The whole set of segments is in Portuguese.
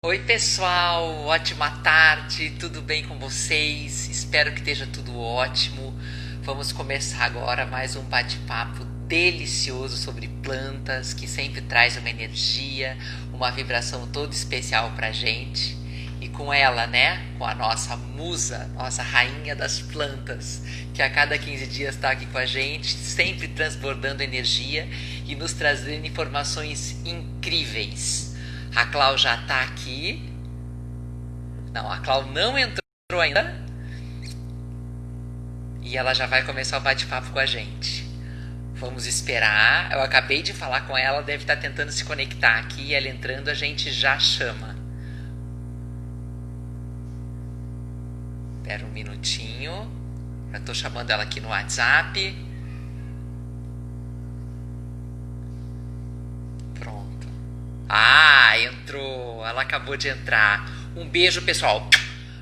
Oi, pessoal, ótima tarde, tudo bem com vocês? Espero que esteja tudo ótimo. Vamos começar agora mais um bate-papo delicioso sobre plantas que sempre traz uma energia, uma vibração toda especial pra gente. E com ela, né? Com a nossa musa, nossa rainha das plantas, que a cada 15 dias está aqui com a gente, sempre transbordando energia e nos trazendo informações incríveis. A Clau já tá aqui. Não, a Clau não entrou ainda. E ela já vai começar o bate-papo com a gente. Vamos esperar. Eu acabei de falar com ela, deve estar tentando se conectar aqui. Ela entrando, a gente já chama. Espera um minutinho. Eu tô chamando ela aqui no WhatsApp. Pronto. Ah, entrou. Ela acabou de entrar. Um beijo, pessoal.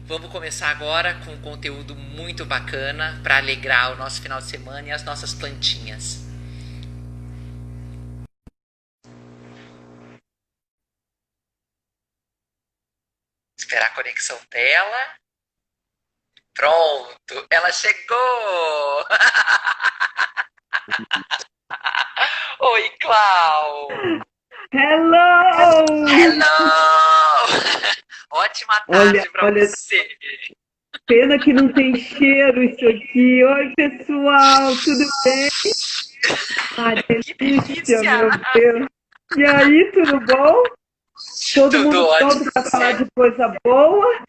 Vamos começar agora com um conteúdo muito bacana para alegrar o nosso final de semana e as nossas plantinhas. Esperar a conexão dela. Pronto, ela chegou! Oi, Clau! Hello! Hello! Ótima Olha, tarde para olha, você! pena que não tem cheiro isso aqui. Oi, pessoal, tudo bem? Ah, Que delícia, delícia! meu Deus. E aí, tudo bom? Todo Tudo mundo ótimo, pronto para falar você? de coisa boa?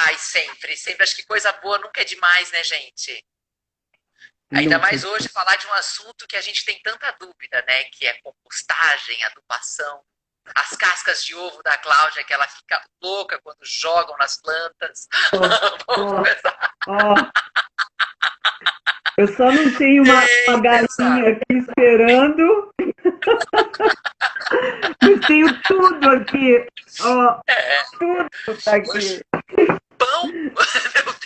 Ai, sempre, sempre. Acho que coisa boa nunca é demais, né, gente? Ainda Nunca. mais hoje falar de um assunto que a gente tem tanta dúvida, né? Que é compostagem, adubação. As cascas de ovo da Cláudia, que ela fica louca quando jogam nas plantas. Ó, Vamos ó, começar. ó. Eu só não tenho uma Eita, galinha aqui esperando, mas tenho tudo aqui. Ó, tudo tá aqui. hoje, pão? Meu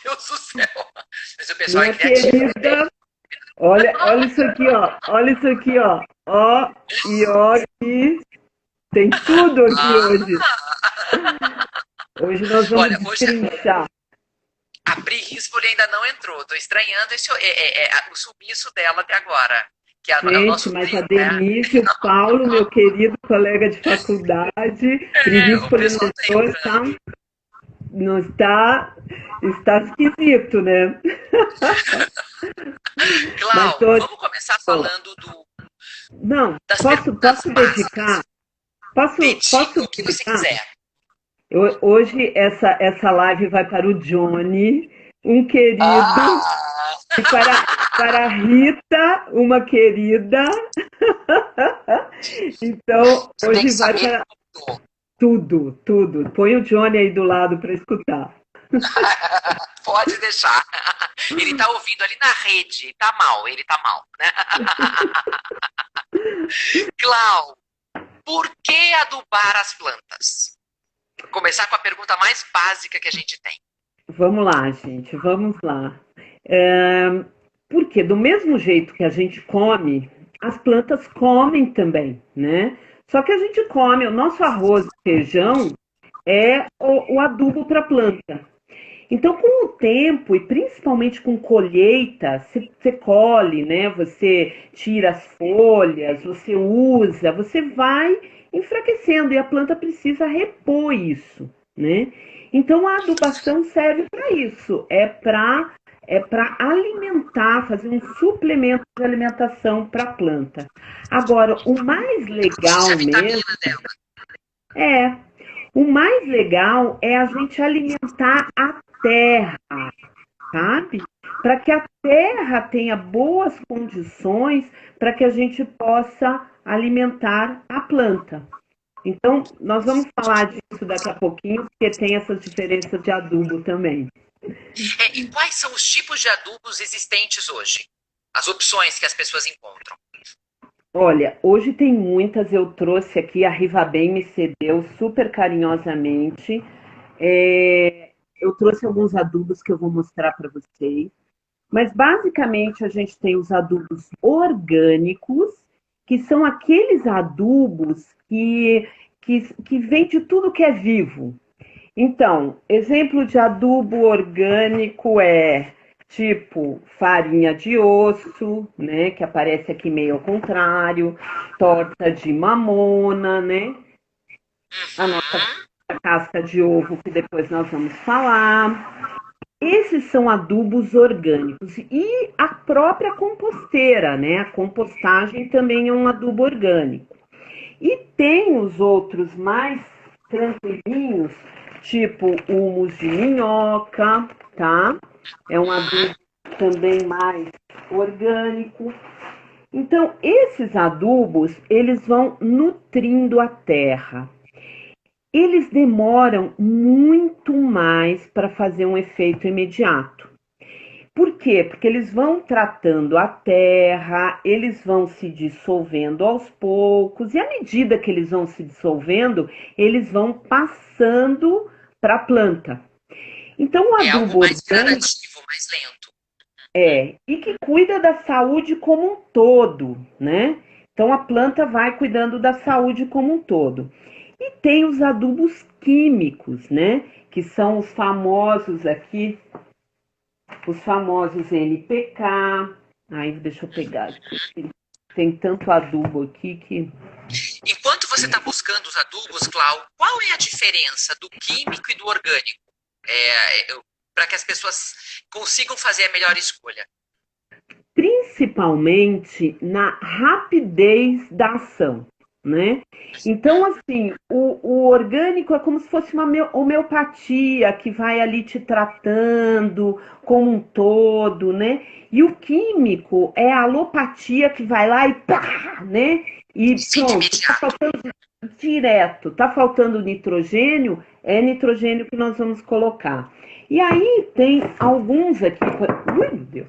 Deus do céu. Mas o pessoal é Minha criativo, né? querida, olha isso aqui, ó. Olha isso aqui, ó. Ó, e ó aqui. Tem tudo aqui hoje. Hoje nós vamos Olha, hoje destrinchar. a Pri Rispoli ainda não entrou. Tô estranhando o sumiço dela até agora. Que é o Gente, nosso mas a trio, né? Denise, o Paulo, meu querido colega de faculdade, É, o Pririspoli não pessoal tá entrou, entrando. não está, está esquisito, né? Mas Clau, hoje, vamos começar falando não, das posso perguntas dedicar, básicas. Dedica posso o que você dedicar. quiser. Hoje essa live vai para o Johnny, um querido, Ah! e para a Rita, uma querida. Então, Você tem que hoje vai saber para tudo. tudo, tudo. Põe o Johnny aí do lado para escutar. Pode deixar. Ele tá ouvindo ali na rede. Tá mal, ele tá mal, né? Clau, por que adubar as plantas? Começar com a pergunta mais básica que a gente tem. Vamos lá, gente, vamos lá. É, porque do mesmo jeito que a gente come, as plantas comem também, né? Só que a gente come, o nosso arroz e feijão é o adubo para a planta. Então, com o tempo, e principalmente com colheita, você colhe, né? Você tira as folhas, você usa, você vai enfraquecendo e a planta precisa repor isso, né? Então, a adubação serve para isso, é para alimentar, fazer um suplemento de alimentação para a planta. Agora, o mais Precisa legal a mesmo vitamina dela. é o mais legal é a gente alimentar a terra, sabe? Para que a terra tenha boas condições para que a gente possa alimentar a planta. Então, nós vamos falar disso daqui a pouquinho, porque tem essas diferenças de adubo também. E quais são os tipos de adubos existentes hoje? As opções que as pessoas encontram. Olha, hoje tem muitas, eu trouxe aqui, a Rivabem me cedeu super carinhosamente. Eu trouxe alguns adubos que eu vou mostrar para vocês. Mas basicamente a gente tem os adubos orgânicos, que são aqueles adubos que vem de tudo que é vivo. Então, exemplo de adubo orgânico é tipo farinha de osso, né, que aparece aqui meio ao contrário, torta de mamona, né, a nossa Uhum. casca de ovo, que depois nós vamos falar. Esses são adubos orgânicos e a própria composteira, né? A compostagem também é um adubo orgânico. E tem os outros mais tranquilinhos, tipo humus de minhoca, tá? É um adubo também mais orgânico. Então, esses adubos, eles vão nutrindo a terra. Eles demoram muito mais para fazer um efeito imediato. Por quê? Porque eles vão tratando a terra, eles vão se dissolvendo aos poucos, e à medida que eles vão se dissolvendo, eles vão passando para a planta. Então, o É algo adubo mais orgânico gradativo, mais lento. e que cuida da saúde como um todo, né? Então, a planta vai cuidando da saúde como um todo. E tem os adubos químicos, né? Que são os famosos aqui, os famosos NPK. Aí, deixa eu pegar aqui. Tem tanto adubo aqui que. Enquanto você está buscando os adubos, Clau, qual é a diferença do químico e do orgânico? Para que as pessoas consigam fazer a melhor escolha. Principalmente na rapidez da ação, né? Então, assim, o orgânico é como se fosse uma homeopatia que vai ali te tratando como um todo, né? E o químico é a alopatia que vai lá e pá, né? E Sim, de pronto, tá imediato. faltando direto, tá faltando nitrogênio, é nitrogênio que nós vamos colocar. E aí tem alguns aqui, ui, meu Deus.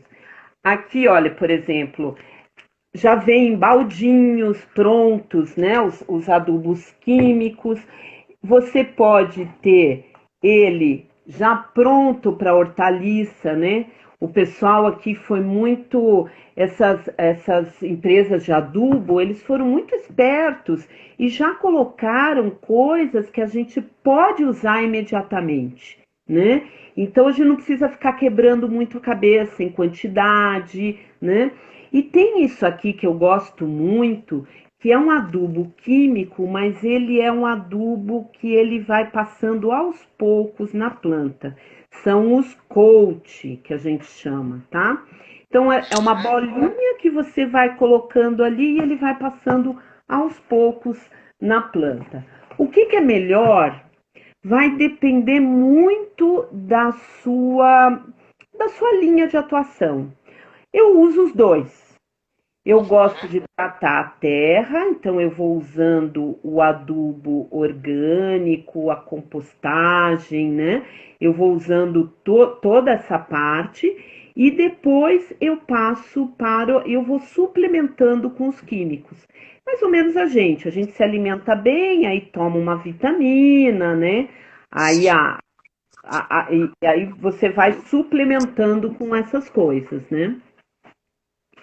Aqui, olha, por exemplo, já vem baldinhos prontos, né? Os adubos químicos. Você pode ter ele já pronto para hortaliça, né? O pessoal aqui foi muito. Essas empresas de adubo, eles foram muito espertos e já colocaram coisas que a gente pode usar imediatamente, né? Então a gente não precisa ficar quebrando muito a cabeça em quantidade, né? E tem isso aqui que eu gosto muito, que é um adubo químico, mas ele é um adubo que ele vai passando aos poucos na planta. São os coach, que a gente chama, tá? Então é uma bolinha que você vai colocando ali e ele vai passando aos poucos na planta. O que, que é melhor vai depender muito da sua linha de atuação. Eu uso os dois. Eu gosto de tratar a terra, então eu vou usando o adubo orgânico, a compostagem, né? Eu vou usando toda essa parte e depois eu vou suplementando com os químicos. Mais ou menos a gente se alimenta bem, aí toma uma vitamina, né? Aí, Sim, e aí você vai suplementando com essas coisas, né?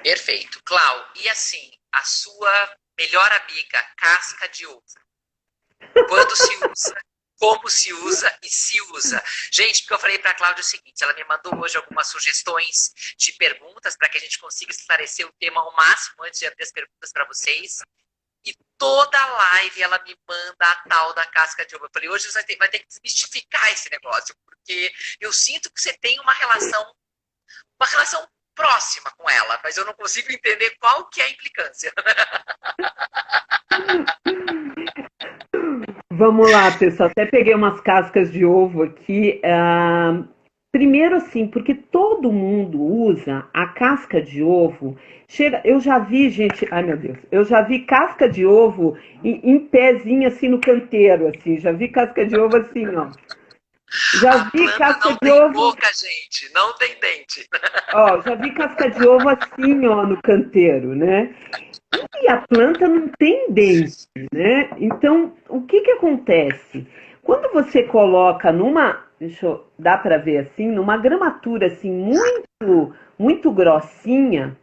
perfeito. Clau, e assim, a sua melhor amiga, casca de ovo. Quando se usa, como se usa e se usa. Gente, porque eu falei para a Cláudia o seguinte, ela me mandou hoje algumas sugestões de perguntas para que a gente consiga esclarecer o tema ao máximo antes de abrir as perguntas para vocês. E toda live ela me manda a tal da casca de ovo. Eu falei, hoje você vai ter que desmistificar esse negócio, porque eu sinto que você tem uma relação próxima com ela, mas eu não consigo entender qual que é a implicância. Vamos lá, pessoal. Até peguei umas cascas de ovo aqui. Primeiro, assim, porque todo mundo usa a casca de ovo. Eu já vi, gente. Ai, meu Deus. Eu já vi casca de ovo em pezinho, assim, no canteiro, assim. Já vi casca de ovo assim, ó. Já A vi planta casca não de tem ovo. boca, gente, não tem dente. Ó, já vi casca de ovo assim, ó, no canteiro, né? E a planta não tem dente, né? Então, o que que acontece? Quando você coloca dá para ver assim, numa gramatura assim muito grossinha,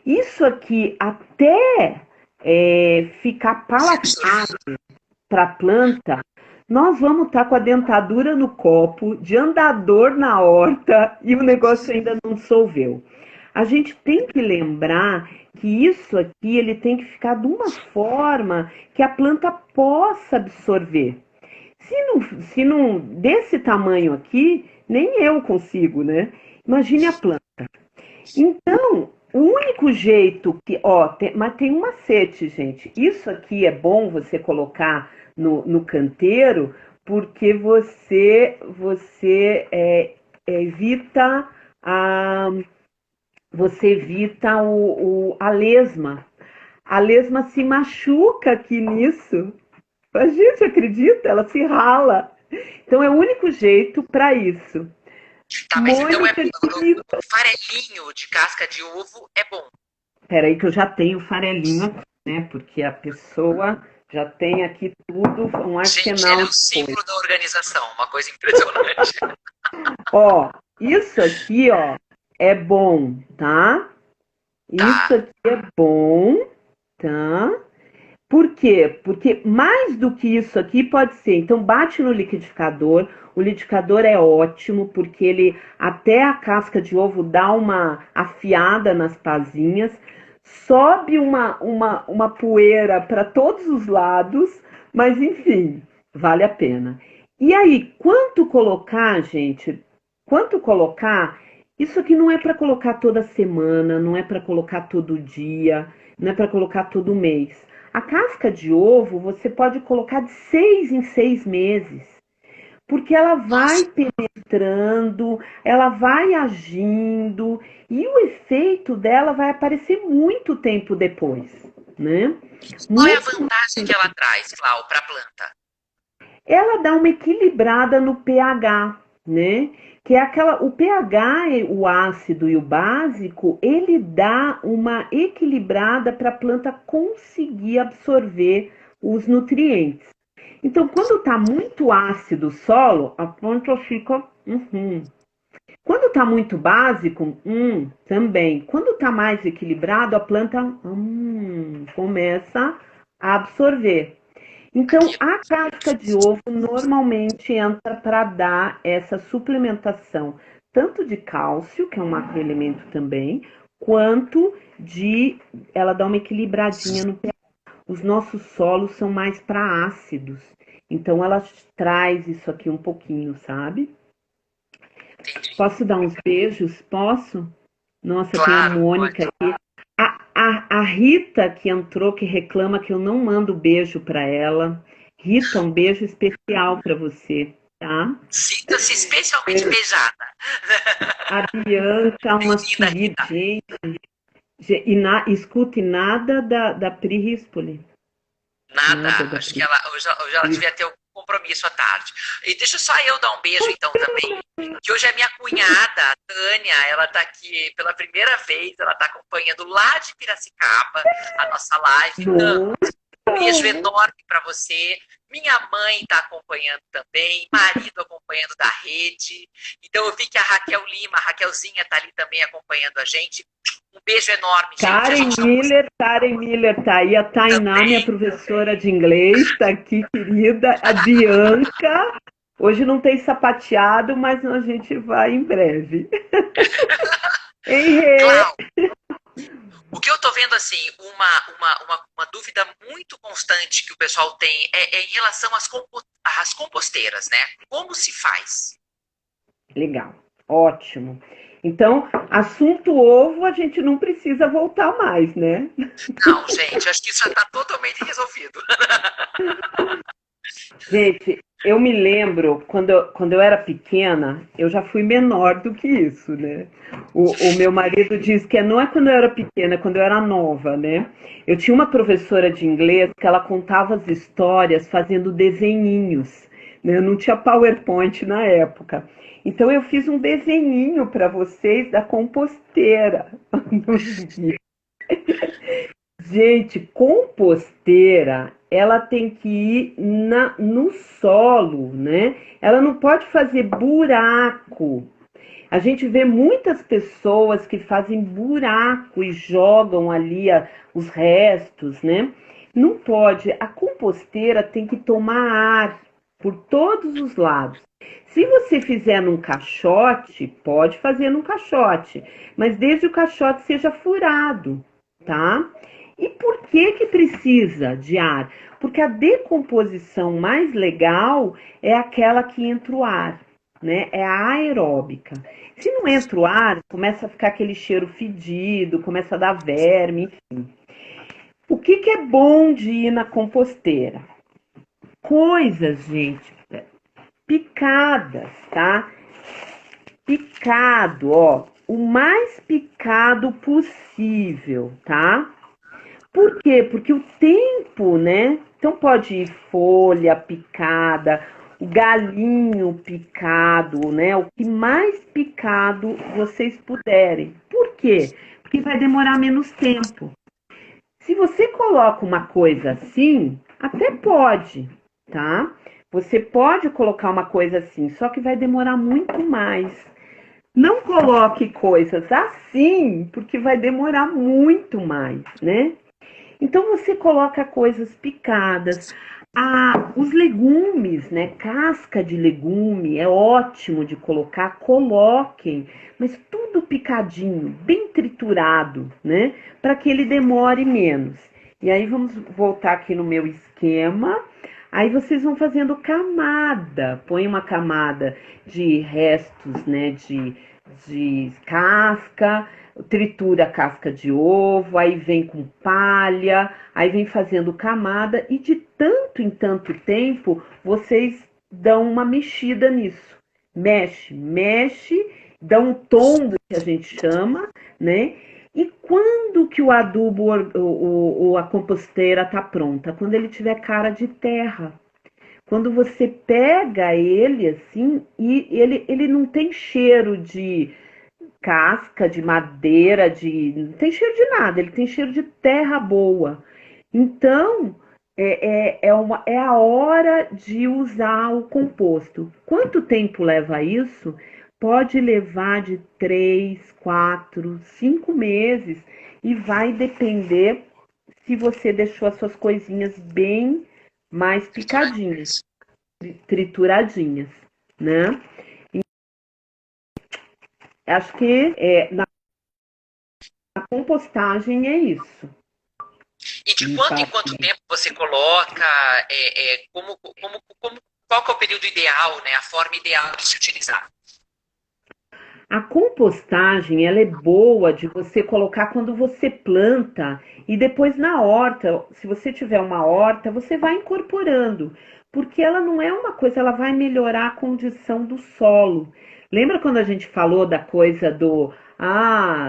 isso aqui até ficar Se absorver. palatável para a planta, nós vamos estar com a dentadura no copo, de andador na horta e o negócio ainda não dissolveu. A gente tem que lembrar que isso aqui ele tem que ficar de uma forma que a planta possa absorver. Se não desse tamanho aqui, nem eu consigo, né? Imagine a planta. Então, o único jeito que, mas tem um macete, gente. Isso aqui é bom você colocar no canteiro, porque evita a, você evita a lesma. A lesma se machuca aqui nisso. A gente acredita? Ela se rala. Então é o único jeito para isso. Tá, mas então o farelinho de casca de ovo é bom. Peraí que eu já tenho farelinho aqui, né? Porque a pessoa já tem aqui tudo, um arsenal. Gente, ele é o símbolo da organização, uma coisa impressionante. Ó, isso aqui, ó, é bom, tá? Isso aqui é bom, tá? Por quê? Porque mais do que isso aqui pode ser. Então, bate no liquidificador. O liquidificador é ótimo, porque ele até a casca de ovo dá uma afiada nas pazinhas. Sobe uma poeira para todos os lados, mas enfim, vale a pena. E aí, quanto colocar, gente? Quanto colocar? Isso aqui não é para colocar toda semana, não é para colocar todo dia, não é para colocar todo mês. A casca de ovo você pode colocar de 6 em 6 meses, porque ela vai penetrando, ela vai agindo e o efeito dela vai aparecer muito tempo depois, né? Qual é a vantagem que ela traz, Clau, para a planta? Ela dá uma equilibrada no pH, né? Que é o pH, o ácido e o básico, ele dá uma equilibrada para a planta conseguir absorver os nutrientes. Então, quando está muito ácido o solo, a planta fica. Quando está muito básico, também. Quando está mais equilibrado, a planta começa a absorver. Então, a casca de ovo normalmente entra para dar essa suplementação, tanto de cálcio, que é um macroelemento também, quanto de ela dá uma equilibradinha no pH. Os nossos solos são mais para ácidos, então ela traz isso aqui um pouquinho, sabe? Posso dar uns beijos? Posso? Nossa, claro, tem a Mônica aqui. A Rita que entrou, que reclama que eu não mando beijo para ela. Rita, um beijo especial para você, tá? Sinta-se especialmente beijada. A Bianca, uma querida, gente. Escute nada da Pri Rispoli. Nada, acho que hoje ela devia ter um compromisso à tarde. E deixa só eu dar um beijo então também, que hoje é minha cunhada, a Tânia, ela tá aqui pela primeira vez, ela tá acompanhando lá de Piracicaba a nossa live. Um beijo enorme para você. Minha mãe está acompanhando também, marido acompanhando da rede. Então eu vi que a Raquel Lima, a Raquelzinha está ali também acompanhando a gente. Um beijo enorme, gente. Karen Miller tá aí. A Tainá, minha professora de inglês, está aqui, querida. A Bianca. Hoje não tem sapateado, mas a gente vai em breve. O que eu tô vendo, assim, uma dúvida muito constante que o pessoal tem é em relação às composteiras, né? Como se faz? Legal, ótimo. Então, assunto ovo, a gente não precisa voltar mais, né? Não, gente, acho que isso já está totalmente resolvido. Gente, eu me lembro, quando eu era pequena, eu já fui menor do que isso, né? O meu marido diz que não é quando eu era pequena, é quando eu era nova, né? Eu tinha uma professora de inglês que ela contava as histórias fazendo desenhinhos, né? Eu não tinha PowerPoint na época. Então eu fiz um desenhinho para vocês da composteira. Gente, composteira, ela tem que ir no solo, né? Ela não pode fazer buraco. A gente vê muitas pessoas que fazem buraco e jogam ali os restos, né? Não pode. A composteira tem que tomar ar por todos os lados. Se você fizer num caixote, pode fazer num caixote, mas desde o caixote seja furado, tá? E por que que precisa de ar? Porque a decomposição mais legal é aquela que entra o ar, né? É a aeróbica. Se não entra o ar, começa a ficar aquele cheiro fedido, começa a dar verme, enfim. O que que é bom de ir na composteira? Coisas, gente, picadas, tá? Picado, ó, o mais picado possível, tá? Por quê? Porque o tempo, né? Então pode ir folha picada, o galinho picado, né? O que mais picado vocês puderem. Por quê? Porque vai demorar menos tempo. Se você coloca uma coisa assim, até pode, tá? Você pode colocar uma coisa assim, só que vai demorar muito mais. Não coloque coisas assim, porque vai demorar muito mais, né? Então você coloca coisas picadas. Ah, os legumes, né? Casca de legume é ótimo de colocar, coloquem, mas tudo picadinho, bem triturado, né? Para que ele demore menos. E aí vamos voltar aqui no meu esquema. Aí vocês vão fazendo camada. Põe uma camada de restos, né? De casca, tritura a casca de ovo, aí vem com palha, aí vem fazendo camada e de tanto em tanto tempo vocês dão uma mexida nisso. Mexe, mexe, dá um tombo que a gente chama, né? E quando que o adubo ou a composteira tá pronta? Quando ele tiver cara de terra. Quando você pega ele assim, e ele não tem cheiro de casca, de madeira, não tem cheiro de nada, ele tem cheiro de terra boa. Então, é a hora de usar o composto. Quanto tempo leva isso? Pode levar de 3, 4, 5 meses e vai depender se você deixou as suas coisinhas bem mais picadinhas, trituradinhas, né? Acho que na compostagem é isso. E de quanto em quanto tempo você coloca? Qual que é o período ideal, né? A forma ideal de se utilizar? A compostagem, ela é boa de você colocar quando você planta e depois na horta, se você tiver uma horta, você vai incorporando, porque ela não é uma coisa, ela vai melhorar a condição do solo. Lembra quando a gente falou da coisa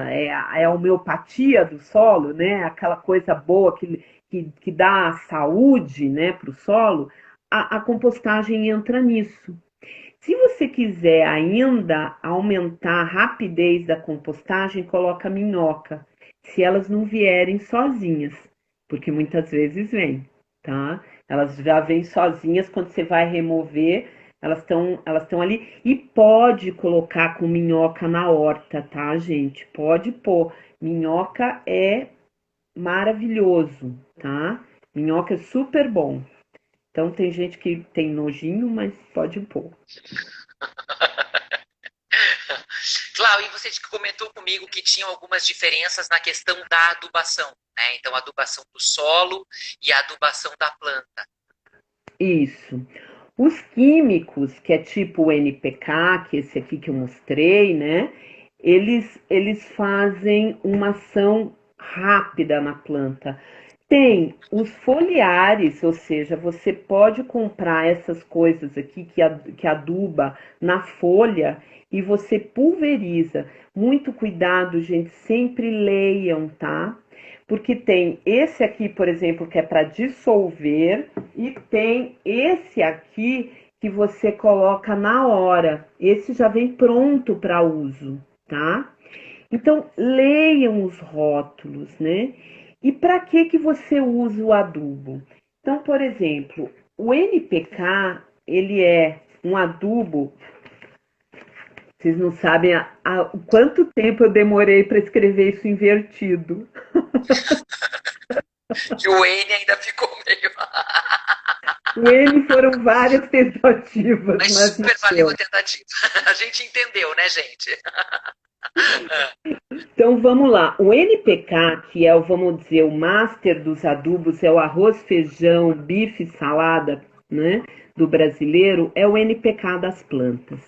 é a homeopatia do solo, né? Aquela coisa boa que dá saúde, né, para o solo? A compostagem entra nisso. Se você quiser ainda aumentar a rapidez da compostagem, coloca minhoca. Se elas não vierem sozinhas, porque muitas vezes vêm, tá? Elas já vêm sozinhas quando você vai remover, elas estão ali e pode colocar com minhoca na horta, tá, gente? Pode pôr. Minhoca é maravilhoso, tá? Minhoca é super bom. Então tem gente que tem nojinho, mas pode pôr. Cláudio, e você comentou comigo que tinham algumas diferenças na questão da adubação, né? Então, a adubação do solo e a adubação da planta. Isso. Os químicos, que é tipo o NPK, que é esse aqui que eu mostrei, né? Eles fazem uma ação rápida na planta. Tem os foliares, ou seja, você pode comprar essas coisas aqui que aduba na folha e você pulveriza. Muito cuidado, gente, sempre leiam, tá? Porque tem esse aqui, por exemplo, que é para dissolver, e tem esse aqui que você coloca na hora. Esse já vem pronto para uso, tá? Então, leiam os rótulos, né? E para que você usa o adubo? Então, por exemplo, o NPK, ele é um adubo. Vocês não sabem o quanto tempo eu demorei para escrever isso invertido. E o N ainda ficou meio. O N foram várias tentativas, Mas mas não super valeu a deu. tentativa. A gente entendeu, né, gente? Então vamos lá. O NPK, que é o, vamos dizer, o master dos adubos, é o arroz, feijão, bife, salada, né, do brasileiro, é o NPK das plantas.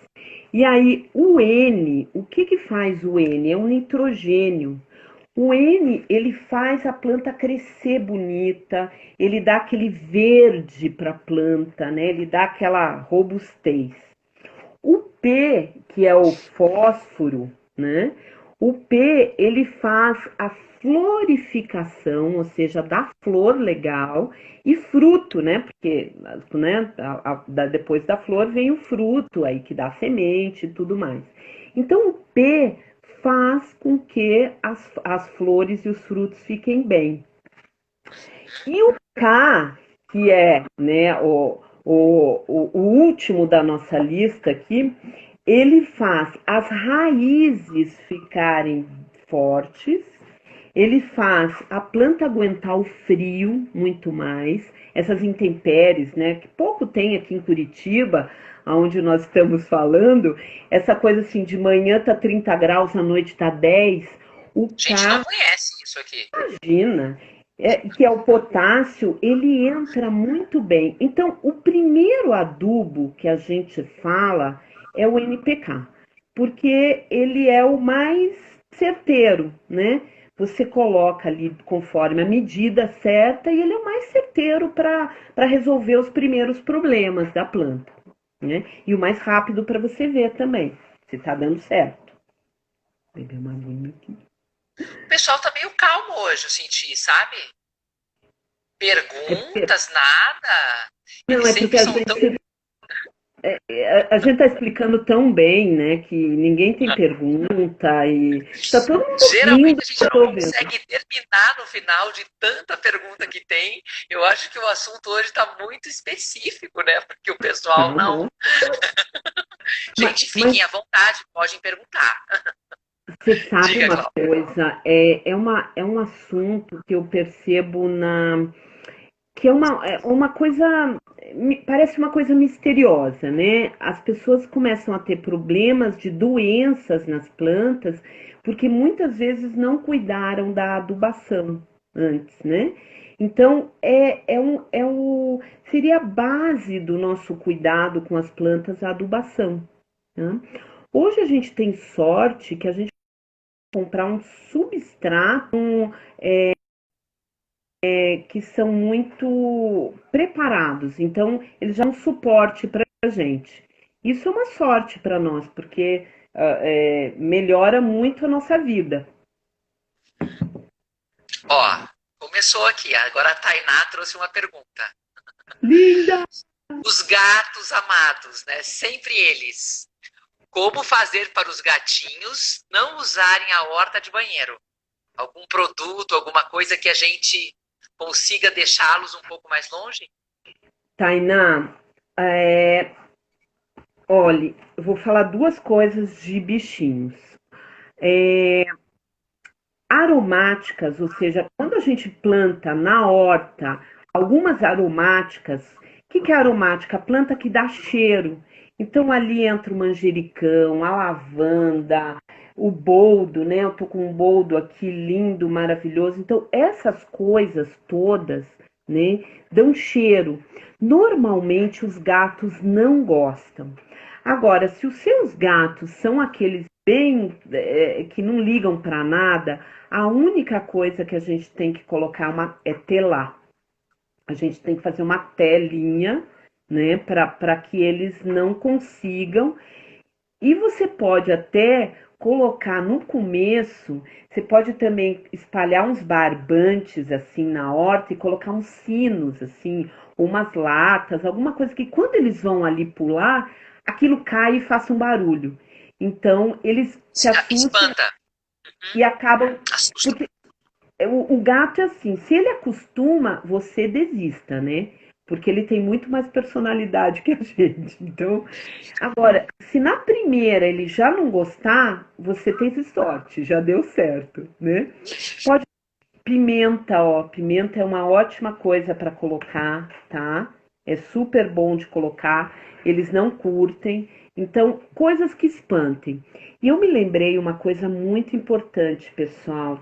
E aí, o N, o que que faz o N? É um nitrogênio. O N, ele faz a planta crescer bonita, ele dá aquele verde para a planta, né? Ele dá aquela robustez. O P, que é o fósforo, né? O P, ele faz a florificação, ou seja, dá flor legal e fruto, né? Porque né, depois da flor vem o fruto, aí que dá semente e tudo mais. Então, o P faz com que as flores e os frutos fiquem bem. E o K, que é né, o último da nossa lista aqui, ele faz as raízes ficarem fortes, ele faz a planta aguentar o frio muito mais, essas intempéries, né, que pouco tem aqui em Curitiba, onde nós estamos falando, essa coisa assim, de manhã tá 30 graus, à noite tá 10, o A gente não K, conhece isso aqui. imagina, que é o potássio, ele entra muito bem. Então, o primeiro adubo que a gente fala é o NPK, porque ele é o mais certeiro, né? Você coloca ali conforme a medida certa e ele é o mais certeiro para resolver os primeiros problemas da planta, né? E o mais rápido para você ver também se está dando certo. Vou beber uma aguinha aqui. O pessoal tá meio calmo hoje, eu senti, sabe? É porque, Perguntas, nada. não, Eles é porque sempre a são tão. gente a gente está explicando tão bem, né, que ninguém tem pergunta e tá todo mundo rindo, Geralmente a gente eu não tô vendo. consegue terminar no final de tanta pergunta que tem. Eu acho que o assunto hoje está muito específico, né? Porque o pessoal Tá não. bom. Gente, Mas fiquem à vontade, podem perguntar. você sabe Diga, uma Cláudia. coisa, é um assunto que eu percebo que é uma coisa, parece uma coisa misteriosa, né? As pessoas começam a ter problemas de doenças nas plantas porque muitas vezes não cuidaram da adubação antes, né? Então, seria a base do nosso cuidado com as plantas a adubação. Né? Hoje a gente tem sorte que a gente comprar um substrato que são muito preparados, então eles já dão suporte para a gente. Isso é uma sorte para nós, porque melhora muito a nossa vida. Ó, começou aqui. Agora a Tainá trouxe uma pergunta. Linda! Os gatos amados, né? Sempre eles. Como fazer para os gatinhos não usarem a horta de banheiro? Algum produto, alguma coisa que a gente consiga deixá-los um pouco mais longe? Tainá, é, olhe, eu vou falar duas coisas de bichinhos. É, aromáticas, ou seja, quando a gente planta na horta algumas aromáticas, o que é aromática? Planta que dá cheiro. Então ali entra o manjericão, a lavanda, o boldo, né? Eu tô com um boldo aqui lindo, maravilhoso. Então essas coisas todas, né, dão cheiro. Normalmente os gatos não gostam. Agora, se os seus gatos são aqueles bem que não ligam para nada, a única coisa que a gente tem que colocar é telar. A gente tem que fazer uma telinha, né, para que eles não consigam. E você pode até colocar no começo, você pode também espalhar uns barbantes assim na horta e colocar uns sinos assim, umas latas, alguma coisa que quando eles vão ali pular, aquilo cai e faça um barulho. Então eles se assustam Espanta. e acabam. Assusta. Porque o gato é assim, se ele acostuma, você desista, né? Porque ele tem muito mais personalidade que a gente. Então, agora, se na primeira ele já não gostar, você teve sorte, já deu certo, né? Pode, Pimenta, ó, pimenta é uma ótima coisa para colocar, tá? É super bom de colocar, eles não curtem. Então, coisas que espantem. E eu me lembrei uma coisa muito importante, pessoal.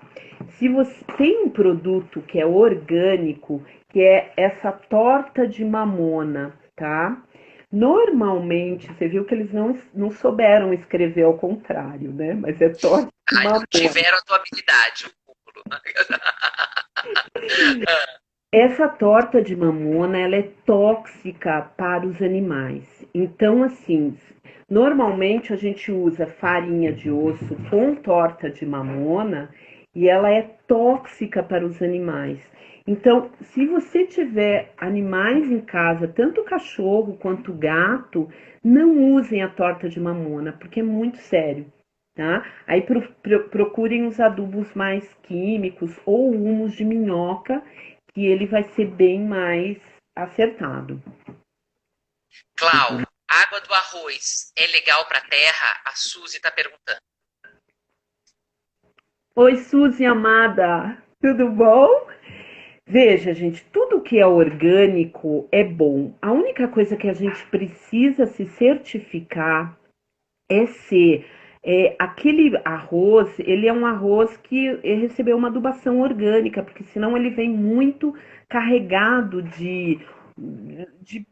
Se você tem um produto que é orgânico, que é essa torta de mamona, tá? Normalmente, você viu que eles não souberam escrever ao contrário, né? Mas é torta de Ai, não mamona. tiveram a tua habilidade, o cúmulo. Essa torta de mamona, ela é tóxica para os animais. Então, assim, normalmente a gente usa farinha de osso com torta de mamona e ela é tóxica para os animais. Então, se você tiver animais em casa, tanto cachorro quanto gato, não usem a torta de mamona, porque é muito sério, tá? Aí procurem os adubos mais químicos ou humus de minhoca, que ele vai ser bem mais acertado. Clau, água do arroz é legal para a terra? A Suzy está perguntando. Oi, Suzy amada, tudo bom? Veja, gente, tudo que é orgânico é bom. A única coisa que a gente precisa se certificar é se aquele arroz, ele é um arroz que recebeu uma adubação orgânica, porque senão ele vem muito carregado de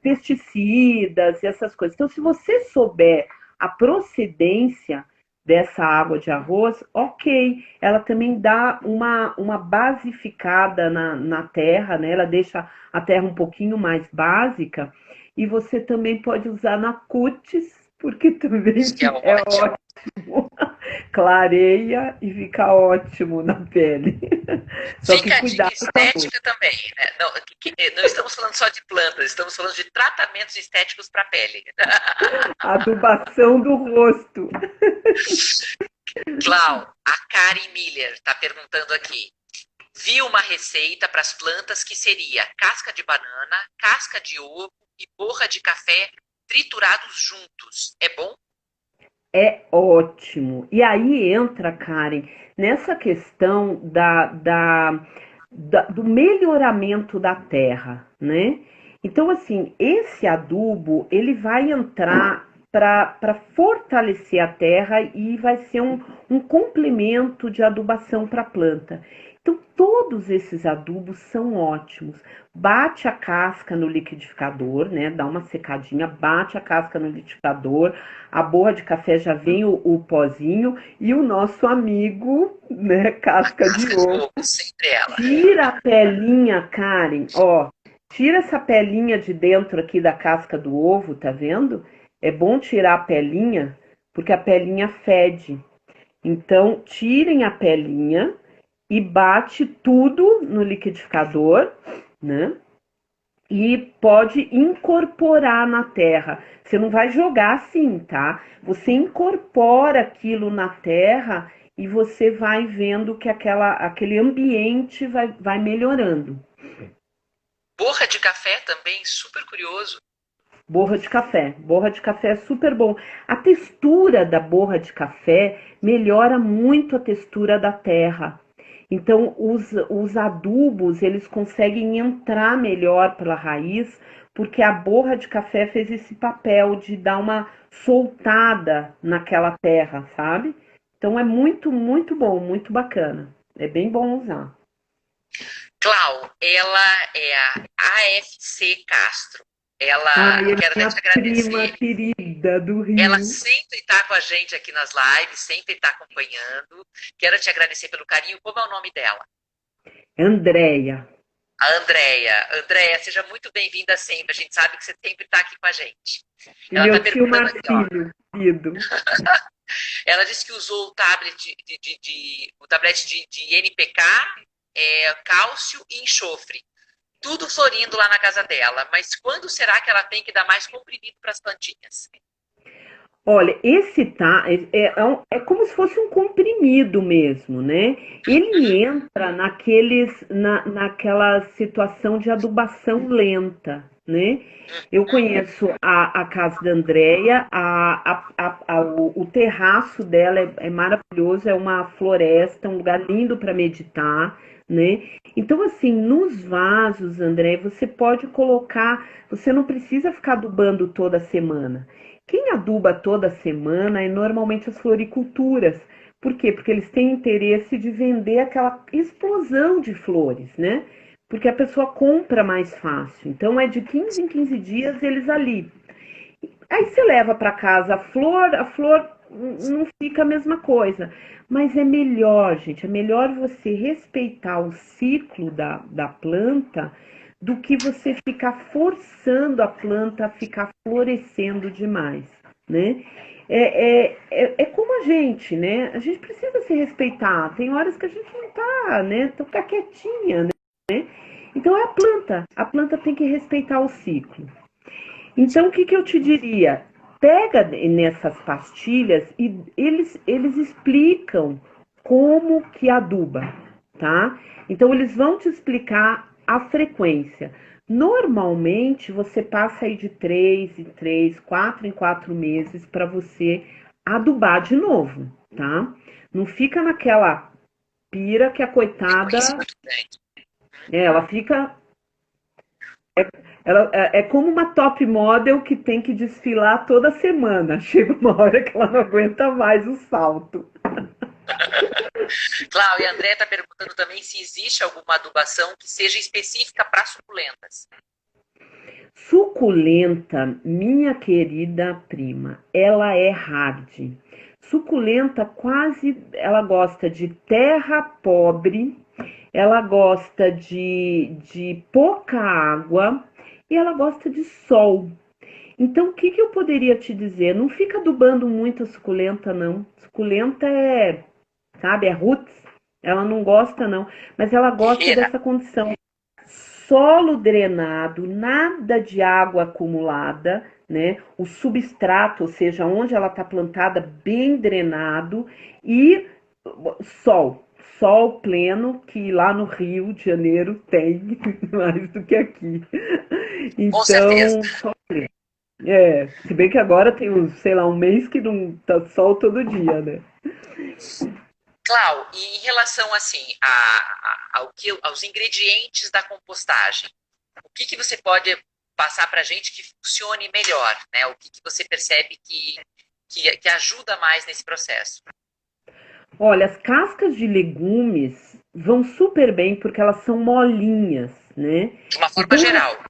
pesticidas e essas coisas. Então, se você souber a procedência dessa água de arroz, ok, ela também dá uma basificada na terra, né? Ela deixa a terra um pouquinho mais básica, e você também pode usar na cutis, porque também Que é é ótimo. ótimo, clareia e fica ótimo na pele. Só que Fica a dica cuidado com a luz. estética também, né? Não, não estamos falando só de plantas, estamos falando de tratamentos estéticos para a pele. Adubação do rosto. Clau, a Karen Miller está perguntando aqui. Vi uma receita para as plantas que seria casca de banana, casca de ovo e borra de café triturados juntos. É bom? É ótimo. E aí entra, Karen, nessa questão do melhoramento da terra, né? Então, assim, esse adubo, ele vai entrar para fortalecer a terra e vai ser um complemento de adubação para a planta. Então, todos esses adubos são ótimos. Bate a casca no liquidificador, né? Dá uma secadinha, bate a casca no liquidificador, a borra de café já vem o pozinho e o nosso amigo, né, A casca de casca de ovo. ovo, sempre ela. Tira a pelinha, Karen, ó, tira essa pelinha de dentro aqui da casca do ovo, tá vendo? É bom tirar a pelinha, porque a pelinha fede. Então, tirem a pelinha e bate tudo no liquidificador, né? E pode incorporar na terra. Você não vai jogar assim, tá? Você incorpora aquilo na terra e você vai vendo que aquele ambiente vai melhorando. Borra de café também, super curioso. Borra de café. Borra de café é super bom. A textura da borra de café melhora muito a textura da terra. Então, os adubos, eles conseguem entrar melhor pela raiz, porque a borra de café fez esse papel de dar uma soltada naquela terra, sabe? Então, é muito, muito bom, muito bacana. É bem bom usar. Clau, ela é a AFC Castro. Ela, Ai, é quero até minha te prima agradecer. querida do Ela Rio. sempre está com a gente aqui nas lives, sempre está acompanhando. Quero te agradecer pelo carinho. Como é o nome dela? Andréia. A Andréia. Andréia, seja muito bem-vinda sempre. A gente sabe que você sempre está aqui com a gente. E Ela está meu tio perguntando aqui, ó. Marcílio, querido. Ela disse que usou o tablet o tablete de NPK, cálcio e enxofre. Tudo florindo lá na casa dela. Mas quando será que ela tem que dar mais comprimido para as plantinhas? Olha, esse tá é como se fosse um comprimido mesmo, né? Ele entra naquela situação de adubação lenta, né? Eu conheço a casa da Andrea, o terraço dela é maravilhoso, é uma floresta, um lugar lindo para meditar, né? Então, assim, nos vasos, André, você pode colocar, você não precisa ficar adubando toda semana. Quem aduba toda semana é normalmente as floriculturas. Por quê? Porque eles têm interesse de vender aquela explosão de flores, né? Porque a pessoa compra mais fácil. Então, é de 15 em 15 dias eles ali. Aí você leva para casa a flor não fica a mesma coisa. Mas é melhor, gente, é melhor você respeitar o ciclo da planta do que você ficar forçando a planta a ficar florescendo demais, né? É como a gente, né? A gente precisa se respeitar. Tem horas que a gente não tá, né? Então ficar quietinha, né? Então é a planta. A planta tem que respeitar o ciclo. Então, o que, que eu te diria? Pega nessas pastilhas e eles explicam como que aduba, tá? Então, eles vão te explicar a frequência. Normalmente, você passa aí de 3 em 3, 4 em 4 meses para você adubar de novo, tá? Não fica naquela pira que a coitada, Isso é muito grande. ela fica é como uma top model que tem que desfilar toda semana. Chega uma hora que ela não aguenta mais o salto. Cláudia, e a André está perguntando também se existe alguma adubação que seja específica para suculentas. Suculenta, minha querida prima, ela é hard. Suculenta ela gosta de terra pobre, ela gosta de pouca água e ela gosta de sol. Então, o que, que eu poderia te dizer? Não fica adubando muito a suculenta, não. Suculenta é, sabe, é roots. Ela não gosta, não. Mas ela gosta Guerreira. dessa condição. Solo drenado, nada de água acumulada, né? O substrato, ou seja, onde ela está plantada, bem drenado e sol. Sol pleno, que lá no Rio de Janeiro tem mais do que aqui. Com certeza. Então, sol pleno. Se bem que agora tem sei lá, um mês que não tá sol todo dia, né? Clau, e em relação assim aos ingredientes da compostagem, o que, que você pode passar para a gente que funcione melhor, né? O que, que você percebe que ajuda mais nesse processo? Olha, as cascas de legumes vão super bem porque elas são molinhas, né? De uma forma Então, geral.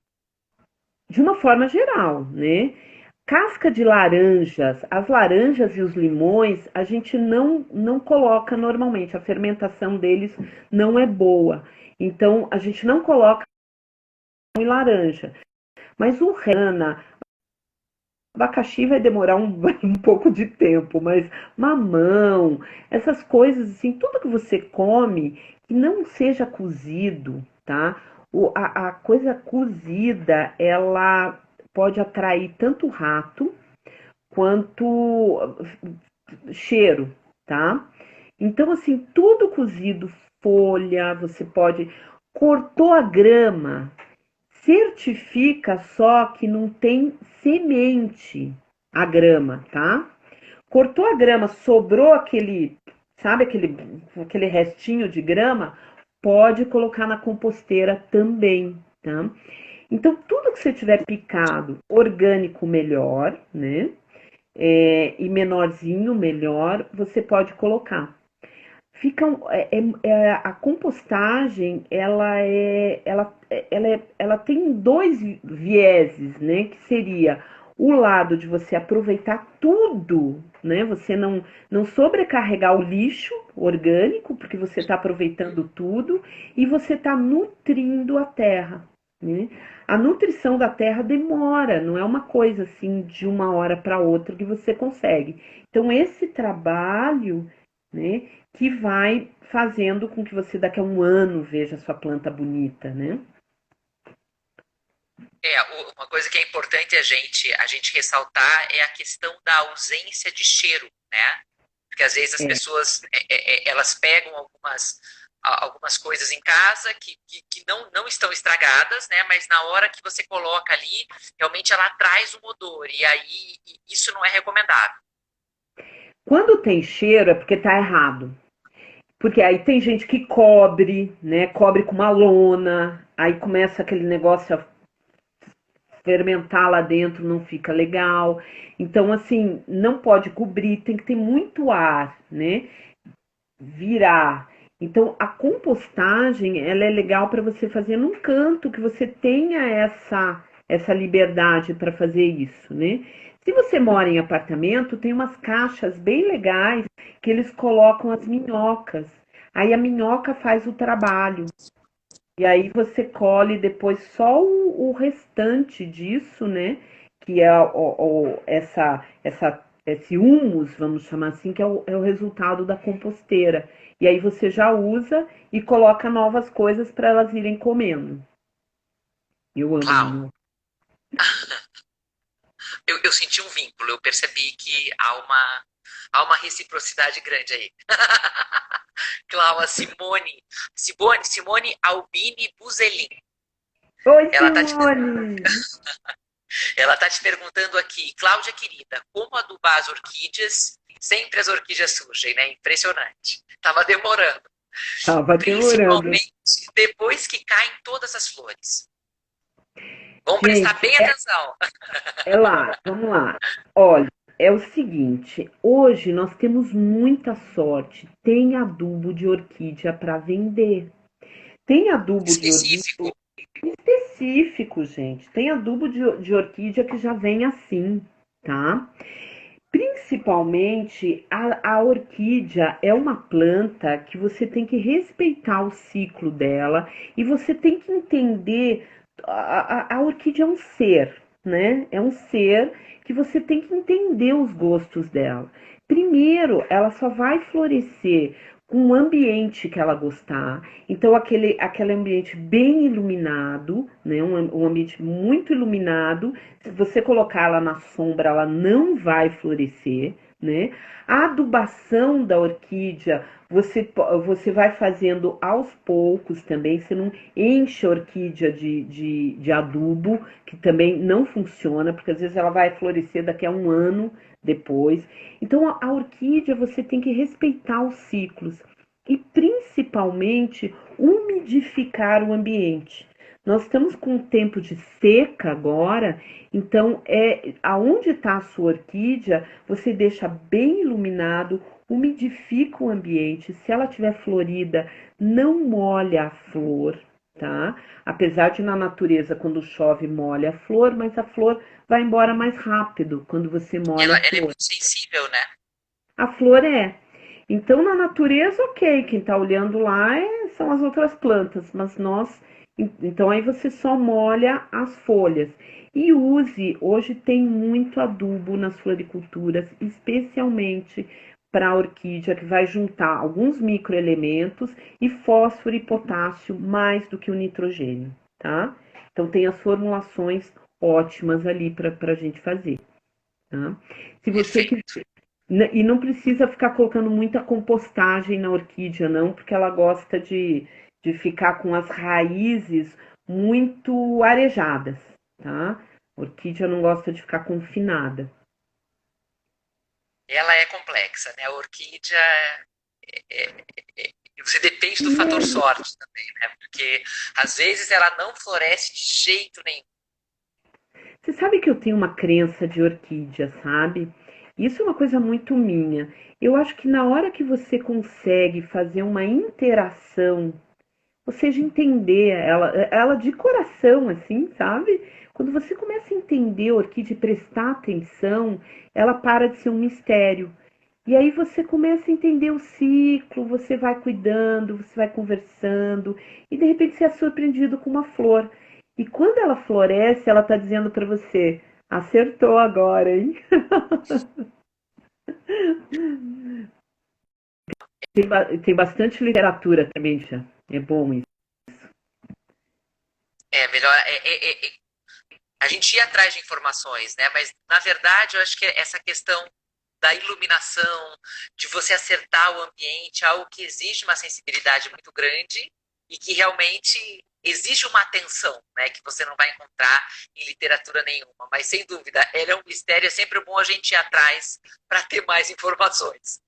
de uma forma geral, né? Casca de laranjas, as laranjas e os limões, a gente não coloca normalmente, a fermentação deles não é boa. Então, a gente não coloca em laranja. Mas o rena, abacaxi vai demorar um pouco de tempo, mas mamão, essas coisas assim, tudo que você come que não seja cozido, tá? A coisa cozida, ela pode atrair tanto rato quanto cheiro, tá? Então, assim, tudo cozido, folha, você pode. Cortou a grama, certifica só que não tem semente a grama, tá? Cortou a grama, sobrou sabe aquele restinho de grama, pode colocar na composteira também, tá? Então, tudo que você tiver picado, orgânico melhor, né? E menorzinho melhor, você pode colocar. A compostagem ela tem dois vieses, né? Que seria o lado de você aproveitar tudo, né? Você não sobrecarregar o lixo orgânico, porque você está aproveitando tudo e você está nutrindo a terra, né? A nutrição da terra demora, não é uma coisa assim de uma hora para outra que você consegue. Então esse trabalho, né, que vai fazendo com que você daqui a um ano veja a sua planta bonita, né? Uma coisa que é importante a gente ressaltar é a questão da ausência de cheiro, né? Porque às vezes as É. pessoas elas pegam algumas coisas em casa que não estão estragadas, né? Mas na hora que você coloca ali, realmente ela traz um odor e aí isso não é recomendável. Quando tem cheiro é porque tá errado. Porque aí tem gente que cobre, né? Cobre com uma lona, aí começa aquele negócio a fermentar lá dentro, não fica legal. Então, assim, não pode cobrir, tem que ter muito ar, né? Virar. Então, a compostagem, ela é legal para você fazer num canto que você tenha essa liberdade para fazer isso, né? Se você mora em apartamento, tem umas caixas bem legais que eles colocam as minhocas. Aí a minhoca faz o trabalho. E aí você colhe depois só o restante disso, né? Que é esse humus, vamos chamar assim, que é o resultado da composteira. E aí você já usa e coloca novas coisas para elas irem comendo. Eu amo Clau, minhoca. eu senti um vínculo, eu percebi que há uma reciprocidade grande aí. Clau, Simone Albini Buzelin. Oi, Ela tá te, Simone! ela tá te perguntando aqui, Cláudia querida, como adubar as orquídeas? Sempre as orquídeas surgem, né? Impressionante. Tava demorando. Tava demorando. Principalmente depois que caem todas as flores. Vamos prestar Gente, bem atenção. é lá, vamos lá. Olha, é o seguinte, hoje nós temos muita sorte. Tem adubo de orquídea para vender. Tem adubo de orquídea Específico. específico, gente. Tem adubo de orquídea que já vem assim, tá? Principalmente a orquídea é uma planta que você tem que respeitar o ciclo dela e você tem que entender. A orquídea é um ser, né? É um ser que você tem que entender os gostos dela. Primeiro, ela só vai florescer com o ambiente que ela gostar. Então, aquele ambiente bem iluminado, né? Um ambiente muito iluminado. Se você colocar ela na sombra, ela não vai florescer, né? A adubação da orquídea, você vai fazendo aos poucos também. Você não enche a orquídea de adubo, que também não funciona, porque às vezes ela vai florescer daqui a um ano depois. Então, a orquídea você tem que respeitar os ciclos e principalmente umidificar o ambiente. Nós estamos com um tempo de seca agora, então aonde está a sua orquídea, você deixa bem iluminado, umidifica o ambiente. Se ela tiver florida, não molha a flor, tá? Apesar de na natureza quando chove molha a flor, mas a flor vai embora mais rápido quando você molha Ela, a ela é flor. muito sensível, né? A flor é. Então, na natureza, ok, quem está olhando lá são as outras plantas, mas nós. Então, aí você só molha as folhas. E use, hoje tem muito adubo nas floriculturas, especialmente para a orquídea, que vai juntar alguns microelementos e fósforo e potássio mais do que o nitrogênio, tá? Então, tem as formulações ótimas ali para a gente fazer. Tá? Se você quiser. Perfeito. E não precisa ficar colocando muita compostagem na orquídea, não, porque ela gosta de ficar com as raízes muito arejadas, tá? A orquídea não gosta de ficar confinada. Ela é complexa, né? A orquídea você depende do fator sorte também, né? Porque às vezes ela não floresce de jeito nenhum. Você sabe que eu tenho uma crença de orquídea, sabe? Isso é uma coisa muito minha. Eu acho que na hora que você consegue fazer uma interação, ou seja, entender ela de coração, assim, sabe? Quando você começa a entender a orquídea e prestar atenção, ela para de ser um mistério. E aí você começa a entender o ciclo, você vai cuidando, você vai conversando, e de repente você é surpreendido com uma flor. E quando ela floresce, ela está dizendo para você: acertou agora, hein? Tem bastante literatura também, já. É bom isso. É melhor. A gente ia atrás de informações, né? Mas na verdade eu acho que essa questão da iluminação, de você acertar o ambiente, é algo que exige uma sensibilidade muito grande e que realmente exige uma atenção, né? Que você não vai encontrar em literatura nenhuma. Mas sem dúvida, ela é um mistério, é sempre bom a gente ir atrás para ter mais informações.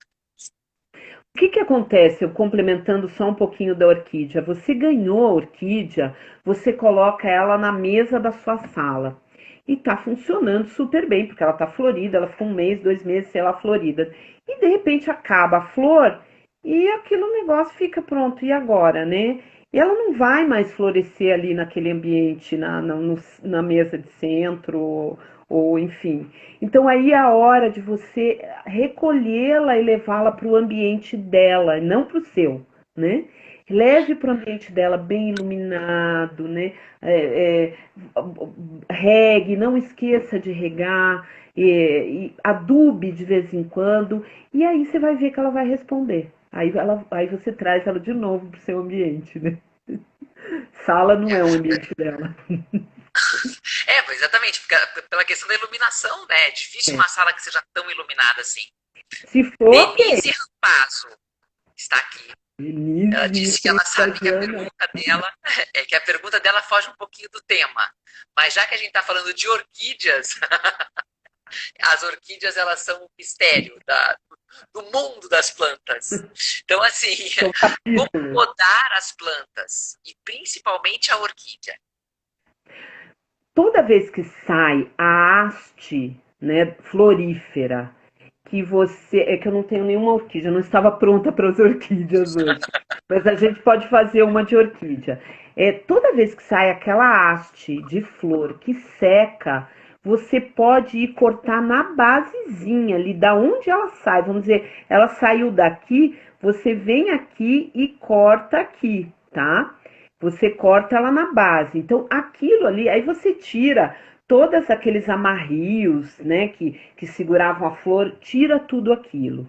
O que que acontece? Eu complementando só um pouquinho da orquídea. Você ganhou a orquídea, você coloca ela na mesa da sua sala. E tá funcionando super bem, porque ela tá florida, ela ficou um mês, 2 meses, sei lá, florida. E de repente acaba a flor e aquilo negócio fica pronto. E agora, né? E ela não vai mais florescer ali naquele ambiente, na mesa de centro, ou enfim. Então aí é a hora de você recolhê-la e levá-la para o ambiente dela, não para o seu, né? Leve para o ambiente dela bem iluminado, né? Regue, não esqueça de regar, e adube de vez em quando, e aí você vai ver que ela vai responder. Aí você traz ela de novo para o seu ambiente, né? Sala não é o ambiente dela. Exatamente, pela questão da iluminação, né? É difícil É. uma sala que seja tão iluminada assim. Se for, ok. Denise Rampazzo está aqui. Ela Denise, disse que ela sabe que a Jana. pergunta dela que a pergunta dela foge um pouquinho do tema. Mas já que a gente está falando de orquídeas, as orquídeas elas são o mistério do mundo das plantas. Então, assim, São como capítulos. podar as plantas e principalmente a orquídea? Toda vez que sai a haste, né, florífera, que você. É que eu não tenho nenhuma orquídea, eu não estava pronta para as orquídeas hoje. Mas a gente pode fazer uma de orquídea. Toda vez que sai aquela haste de flor que seca, você pode ir cortar na basezinha ali, da onde ela sai. Vamos dizer, ela saiu daqui, você vem aqui e corta aqui, tá? Você corta ela na base. Então, aquilo ali, aí você tira todos aqueles amarrios, né, que seguravam a flor, tira tudo aquilo.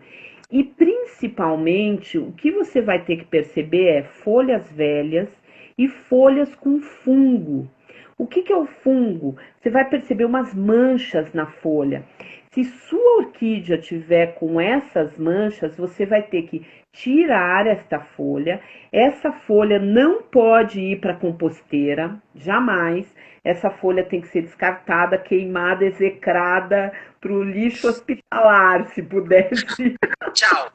E principalmente, o que você vai ter que perceber é folhas velhas e folhas com fungo. O que que é o fungo? Você vai perceber umas manchas na folha. Se sua orquídea tiver com essas manchas, você vai ter que tirar esta folha. Essa folha não pode ir para a composteira, jamais. Essa folha tem que ser descartada, queimada, execrada para o lixo hospitalar, se pudesse. Tchau!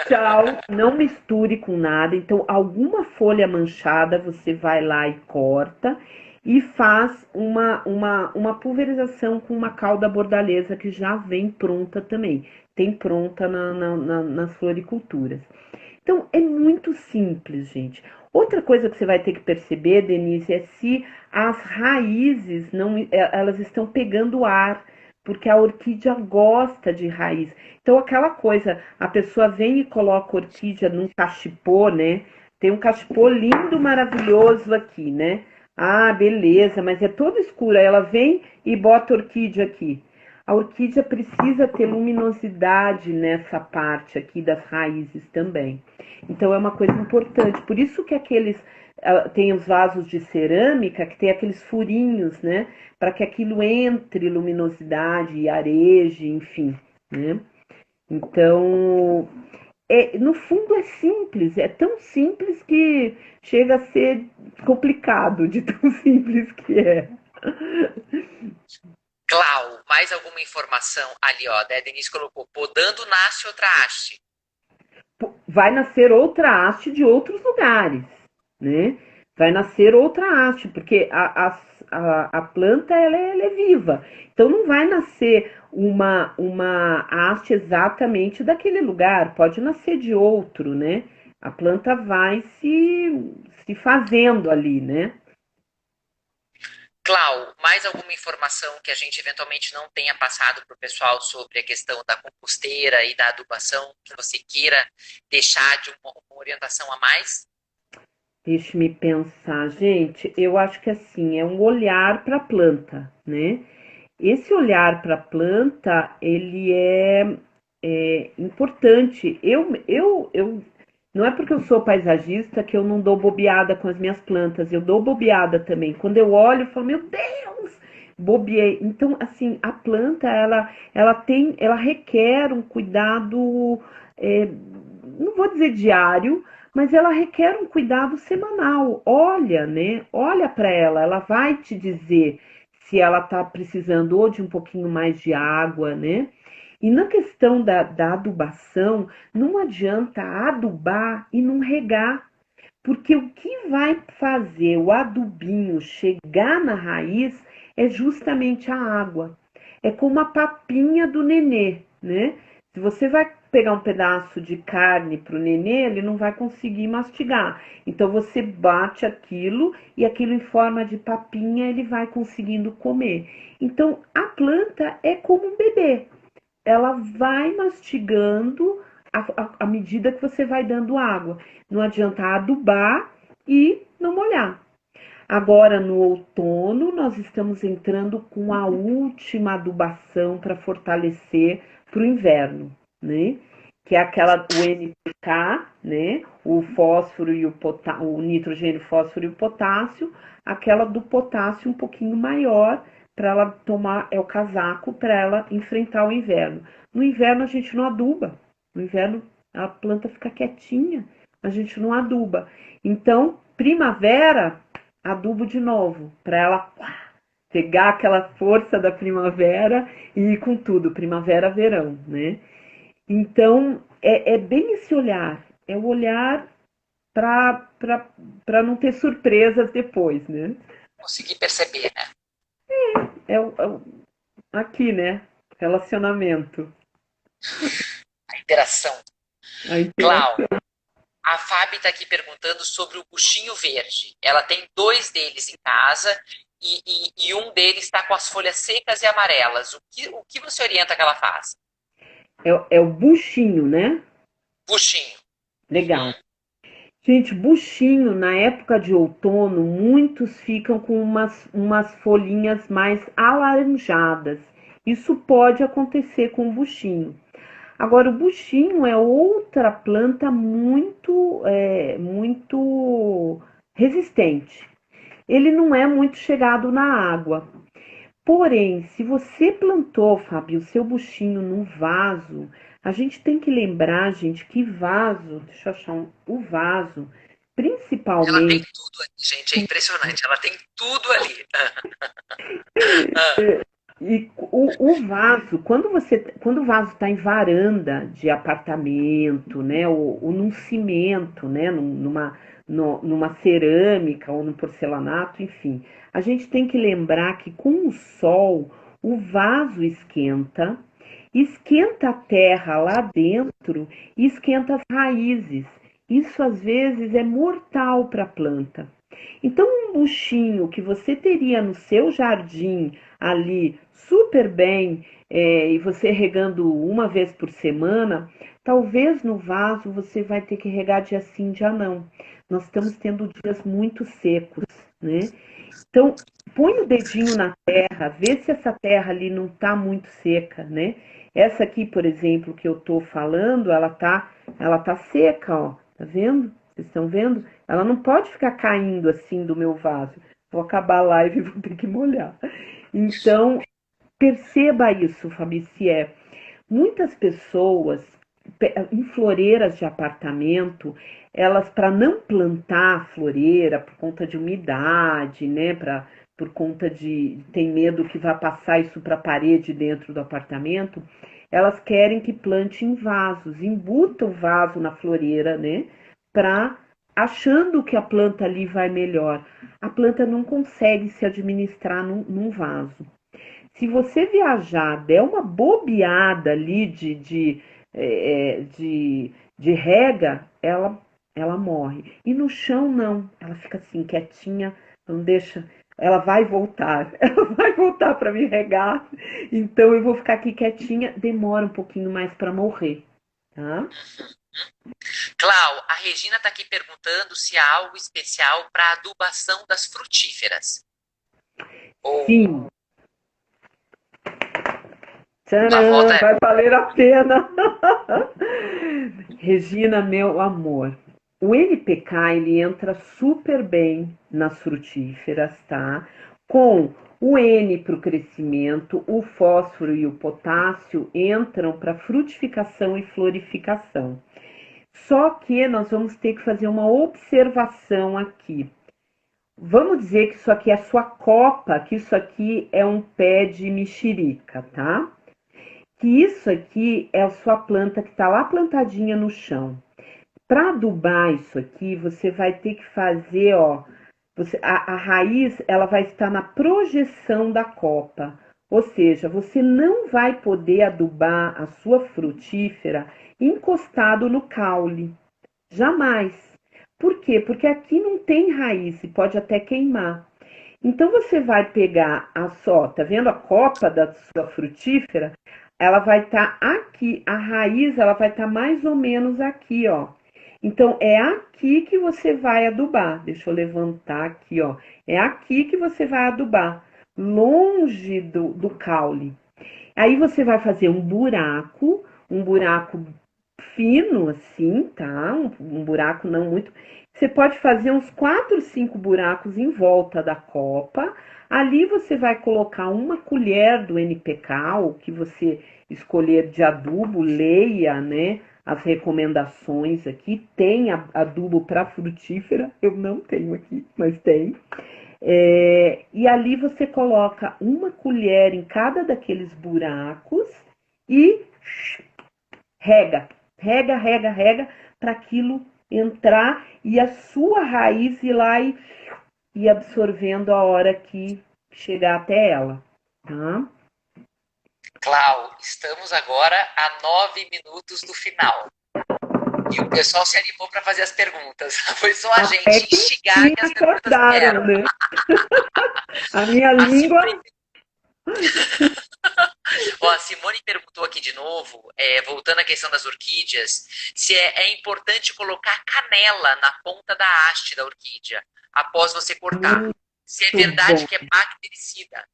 Tchau, não misture com nada. Então, alguma folha manchada você vai lá e corta e faz uma pulverização com uma calda bordaleza que já vem pronta também. Tem pronta nas floriculturas. Então, é muito simples, gente. Outra coisa que você vai ter que perceber, Denise, é se as raízes não, elas estão pegando ar, porque a orquídea gosta de raiz. Então, aquela coisa, a pessoa vem e coloca a orquídea num cachepô, né? Tem um cachepô lindo, maravilhoso aqui, né? Ah, beleza, mas é todo escuro. Aí ela vem e bota a orquídea aqui. A orquídea precisa ter luminosidade nessa parte aqui das raízes também. Então é uma coisa importante. Por isso que tem os vasos de cerâmica que tem aqueles furinhos, né? Para que aquilo entre luminosidade e areje, enfim, né? Então, no fundo é simples, é tão simples que chega a ser complicado de tão simples que é. Clau, mais alguma informação ali, ó? A Denise colocou: podando nasce outra haste. Vai nascer outra haste de outros lugares, né? Vai nascer outra haste, porque a planta ela é viva. Então não vai nascer uma haste exatamente daquele lugar, pode nascer de outro, né? A planta vai se fazendo ali, né? Clau, mais alguma informação que a gente eventualmente não tenha passado para o pessoal sobre a questão da composteira e da adubação que você queira deixar de uma orientação a mais? Deixe-me pensar, gente. Eu acho que assim é um olhar para a planta, né? Esse olhar para a planta, ele é importante. Não é porque eu sou paisagista que eu não dou bobeada com as minhas plantas. Eu dou bobeada também. Quando eu olho, eu falo, meu Deus, bobeei. Então, assim, a planta, ela requer um cuidado, não vou dizer diário, mas ela requer um cuidado semanal. Olha, né? Olha para ela vai te dizer se ela está precisando ou de um pouquinho mais de água, né? E na questão da adubação, não adianta adubar e não regar, porque o que vai fazer o adubinho chegar na raiz é justamente a água. É como a papinha do nenê, né? Se você vai pegar um pedaço de carne para o nenê, ele não vai conseguir mastigar. Então você bate aquilo e aquilo em forma de papinha ele vai conseguindo comer. Então a planta é como um bebê, ela vai mastigando à medida que você vai dando água. Não adianta adubar e não molhar. Agora, no outono, nós estamos entrando com a última adubação para fortalecer para o inverno, né? Que é aquela, o NPK, né? O fósforo e o nitrogênio, fósforo e o potássio, aquela do potássio um pouquinho maior, para ela tomar, é o casaco para ela enfrentar o inverno. No inverno a gente não aduba, no inverno a planta fica quietinha, a gente não aduba. Então, primavera, adubo de novo, para ela pegar aquela força da primavera e ir com tudo, primavera, verão, né? Então, é bem esse olhar, é o olhar para não ter surpresas depois, né? Consegui perceber, né? Aqui, né? Relacionamento. A interação. A Clau, interação. a Fábio está aqui perguntando sobre o buchinho verde. Ela tem 2 deles em casa e um deles está com as folhas secas e amarelas. O que você orienta que ela faça? É o buchinho, né? Buchinho. Legal. Gente, buchinho, na época de outono, muitos ficam com umas folhinhas mais alaranjadas. Isso pode acontecer com o buchinho. Agora, o buchinho é outra planta muito resistente. Ele não é muito chegado na água. Porém, se você plantou, Fábio, o seu buchinho num vaso, a gente tem que lembrar, gente, que vaso, deixa eu achar o vaso, Ela tem principalmente. tudo ali, gente. É impressionante. Ela tem tudo ali. Ah, E o vaso, quando o vaso está em varanda de apartamento, né, ou num cimento, né, numa cerâmica ou num porcelanato, enfim, a gente tem que lembrar que com o sol o vaso esquenta, esquenta a terra lá dentro e esquenta as raízes. Isso às vezes é mortal para a planta. Então, um buchinho que você teria no seu jardim ali super bem, e você regando uma vez por semana, talvez no vaso você vai ter que regar dia sim, dia não. Nós estamos tendo dias muito secos, né? Então, põe o dedinho na terra, vê se essa terra ali não está muito seca, né? Essa aqui, por exemplo, que eu tô falando, ela tá seca, ó. Tá vendo? Vocês estão vendo? Ela não pode ficar caindo assim do meu vaso. Vou acabar a live e vou ter que molhar. Então, perceba isso, Fabi, se é. Muitas pessoas em floreiras de apartamento, elas para não plantar floreira por conta de umidade, né, por conta de tem medo que vá passar isso para a parede dentro do apartamento, elas querem que plante em vasos, embuta o vaso na floreira, né, para achando que a planta ali vai melhor. A planta não consegue se administrar num vaso. Se você viajar, der uma bobeada ali de rega, ela morre. E no chão, não. Ela fica assim, quietinha, não deixa. Ela vai voltar, ela vai voltar para me regar. Então eu vou ficar aqui quietinha, demora um pouquinho mais para morrer, tá? Clau, a Regina está aqui perguntando se há algo especial para adubação das frutíferas. Ou Sim. a Tcharam, volta é. vai valer a pena. Regina, meu amor, o NPK ele entra super bem nas frutíferas, tá? Com o N para o crescimento, o fósforo e o potássio entram para frutificação e florificação. Só que nós vamos ter que fazer uma observação aqui. Vamos dizer que isso aqui é a sua copa, que isso aqui é um pé de mexerica, tá? que isso aqui é a sua planta que está lá plantadinha no chão. Para adubar isso aqui, você vai ter que fazer, ó, a raiz ela vai estar na projeção da copa. Ou seja, você não vai poder adubar a sua frutífera encostado no caule. Jamais. Por quê? Porque aqui não tem raiz e pode até queimar. Então você vai pegar a só, tá vendo a copa da sua frutífera? Ela vai estar aqui, a raiz ela vai estar mais ou menos aqui, ó. Então é aqui que você vai adubar. Deixa eu levantar aqui, ó. É aqui que você vai adubar, longe do caule. Aí você vai fazer um buraco fino assim, tá? Um buraco não muito. Você pode fazer uns 4, 5 buracos em volta da copa. Ali você vai colocar uma colher do NPK, o que você escolher de adubo, leia, né? As recomendações aqui. Tem adubo para frutífera, eu não tenho aqui, mas tem. E ali você coloca uma colher em cada daqueles buracos e rega, rega, para aquilo entrar e a sua raiz ir lá e ir absorvendo a hora que chegar até ela, tá? Clau, estamos agora a 9 minutos do final. E o pessoal se animou para fazer as perguntas. Foi só a gente instigar que as perguntas vieram. Né? A minha língua... Ó, a Simone perguntou aqui de novo, voltando à questão das orquídeas, se é importante colocar canela na ponta da haste da orquídea após você cortar. Se é verdade que é bactericida.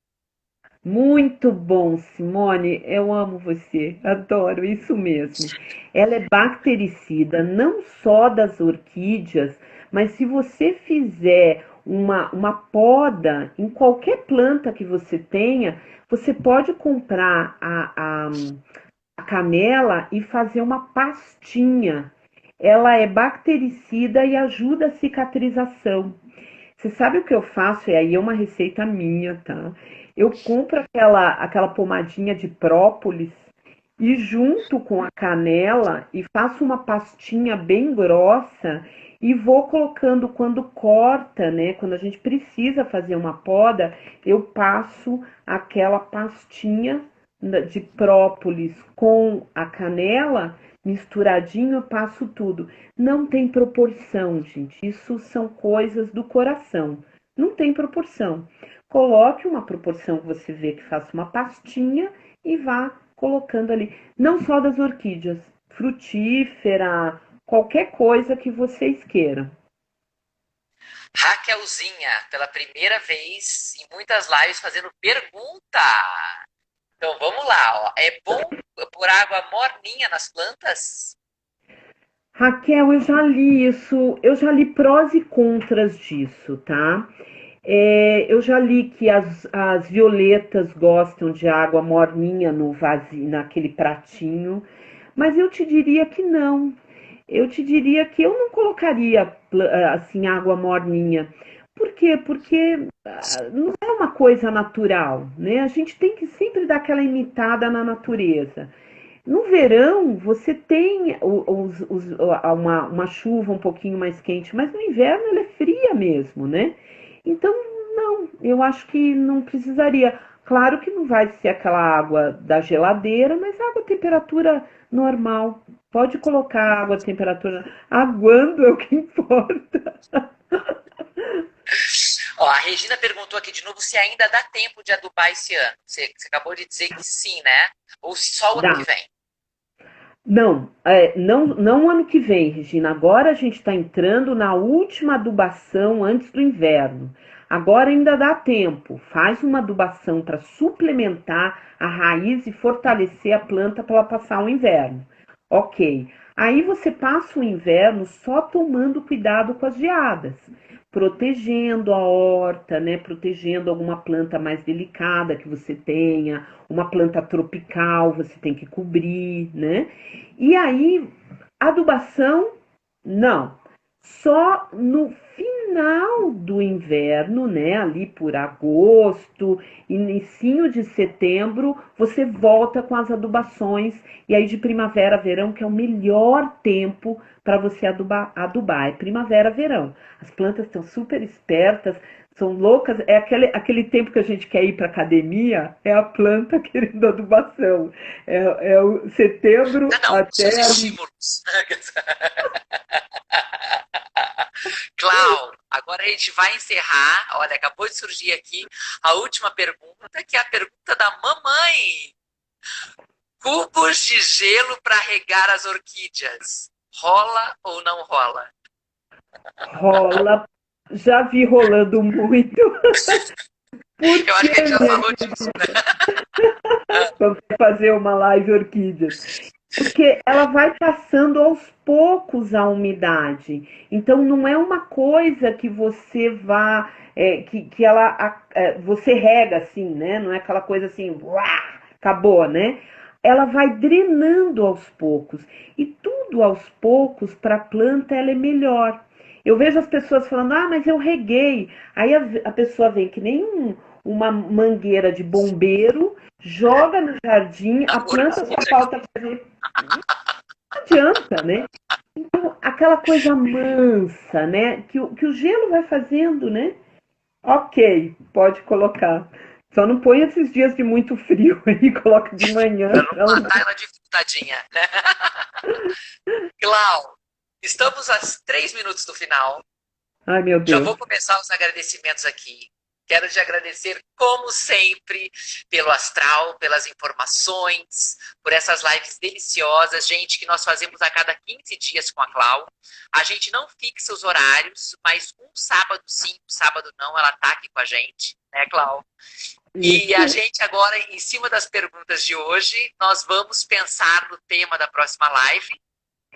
Muito bom, Simone. Eu amo você. Adoro isso mesmo. Ela é bactericida, não só das orquídeas, mas se você fizer uma poda em qualquer planta que você tenha, você pode comprar a canela e fazer uma pastinha. Ela é bactericida e ajuda a cicatrização. Você sabe o que eu faço? E aí é uma receita minha, tá? Eu compro aquela pomadinha de própolis e junto com a canela e faço uma pastinha bem grossa e vou colocando quando corta, né? Quando a gente precisa fazer uma poda, eu passo aquela pastinha de própolis com a canela misturadinho, eu passo tudo. Não tem proporção, gente. Isso são coisas do coração. Não tem proporção. Coloque uma proporção que você vê que faça uma pastinha e vá colocando ali. Não só das orquídeas, frutífera, qualquer coisa que vocês queiram. Raquelzinha, pela primeira vez em muitas lives fazendo pergunta. Então vamos lá, ó. É bom pôr água morninha nas plantas? Raquel, eu já li isso, eu já li prós e contras disso, tá? Eu já li que as violetas gostam de água morninha no vasinho, naquele pratinho, mas eu te diria que não. Eu te diria que eu não colocaria assim água morninha. Por quê? Porque não é uma coisa natural, né? A gente tem que sempre dar aquela imitada na natureza. No verão, você tem uma chuva um pouquinho mais quente, mas no inverno ela é fria mesmo, né? Então, não, eu acho que não precisaria. Claro que não vai ser aquela água da geladeira, mas água à temperatura normal. Pode colocar água à temperatura. Aguando é o que importa. Ó, a Regina perguntou aqui de novo se ainda dá tempo de adubar esse ano. Você acabou de dizer que sim, né? Ou se só o ano que vem. Não, não ano que vem, Regina. Agora a gente está entrando na última adubação antes do inverno. Agora ainda dá tempo. Faz uma adubação para suplementar a raiz e fortalecer a planta para ela passar o inverno. Ok. Aí você passa o inverno só tomando cuidado com as geadas, protegendo a horta, né? Protegendo alguma planta mais delicada que você tenha, uma planta tropical, você tem que cobrir, né? E aí, adubação, não. Só no final do inverno, né, ali por agosto, inicinho de setembro, você volta com as adubações, e aí de primavera, verão, que é o melhor tempo para você adubar, é primavera, verão. As plantas estão super espertas, são loucas, é aquele tempo que a gente quer ir para academia, é a planta querendo adubação. É o setembro Não, não, até os ali. estímulos. Clau, agora a gente vai encerrar. Olha, acabou de surgir aqui a última pergunta, que é a pergunta da mamãe. Cubos de gelo para regar as orquídeas. Rola ou não rola? Rola, já vi rolando muito. Por Eu acho que a que, gente já né? falou disso. Vamos fazer uma live orquídeas. Porque ela vai passando aos poucos a umidade. Então não é uma coisa que você vá, que ela, você rega assim, né? Não é aquela coisa assim, uá, acabou, né? Ela vai drenando aos poucos. E tudo aos poucos para a planta ela é melhor. Eu vejo as pessoas falando, ah, mas eu reguei. Aí a pessoa vem que nem uma mangueira de bombeiro, joga no jardim, a planta só falta fazer. Não adianta, né? Então, aquela coisa mansa, né? Que o gelo vai fazendo, né? Ok, pode colocar. Só não põe esses dias de muito frio aí, coloca de manhã. Para não Não. matar ela de tadinha, né? Clau, estamos a 3 minutos do final. Ai, meu Já Deus. vou começar os agradecimentos aqui. Quero te agradecer, como sempre, pelo astral, pelas informações, por essas lives deliciosas, gente, que nós fazemos a cada 15 dias com a Clau. A gente não fixa os horários, mas um sábado sim, um sábado não, ela tá aqui com a gente, né, Clau? E a Isso. gente agora, em cima das perguntas de hoje, nós vamos pensar no tema da próxima live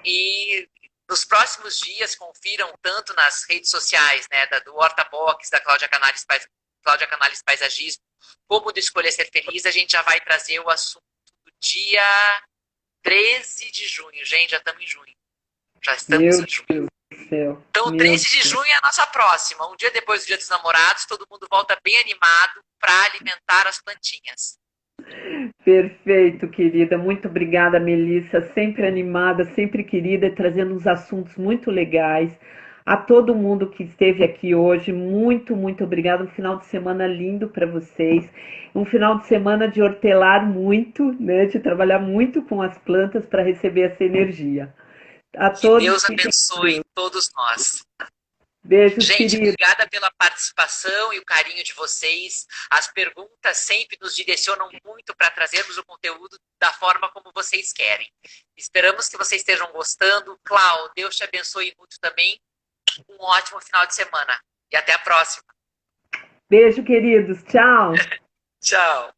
e nos próximos dias confiram tanto nas redes sociais, né, do Horta Box, da Cláudia Canales Paisagismo, como do Escolher Ser Feliz, a gente já vai trazer o assunto do dia 13 de junho. Gente, já estamos em junho. Já estamos Meu em junho. Deus do céu. Então, Meu 13 de junho é a nossa próxima. Um dia depois do Dia dos Namorados, todo mundo volta bem animado para alimentar as plantinhas. Perfeito, querida. Muito obrigada, Melissa. Sempre animada, sempre querida, e trazendo uns assuntos muito legais. A todo mundo que esteve aqui hoje, muito, muito obrigada. Um final de semana lindo para vocês. Um final de semana de hortelar muito, né? De trabalhar muito com as plantas para receber essa energia. A Que todos, Deus fiquem com abençoe Deus. todos nós. Beijos, Gente, queridos. obrigada pela participação e o carinho de vocês. As perguntas sempre nos direcionam muito para trazermos o conteúdo da forma como vocês querem. Esperamos que vocês estejam gostando. Clau, Deus te abençoe muito também. Um ótimo final de semana. E até a próxima. Beijo, queridos. Tchau. Tchau.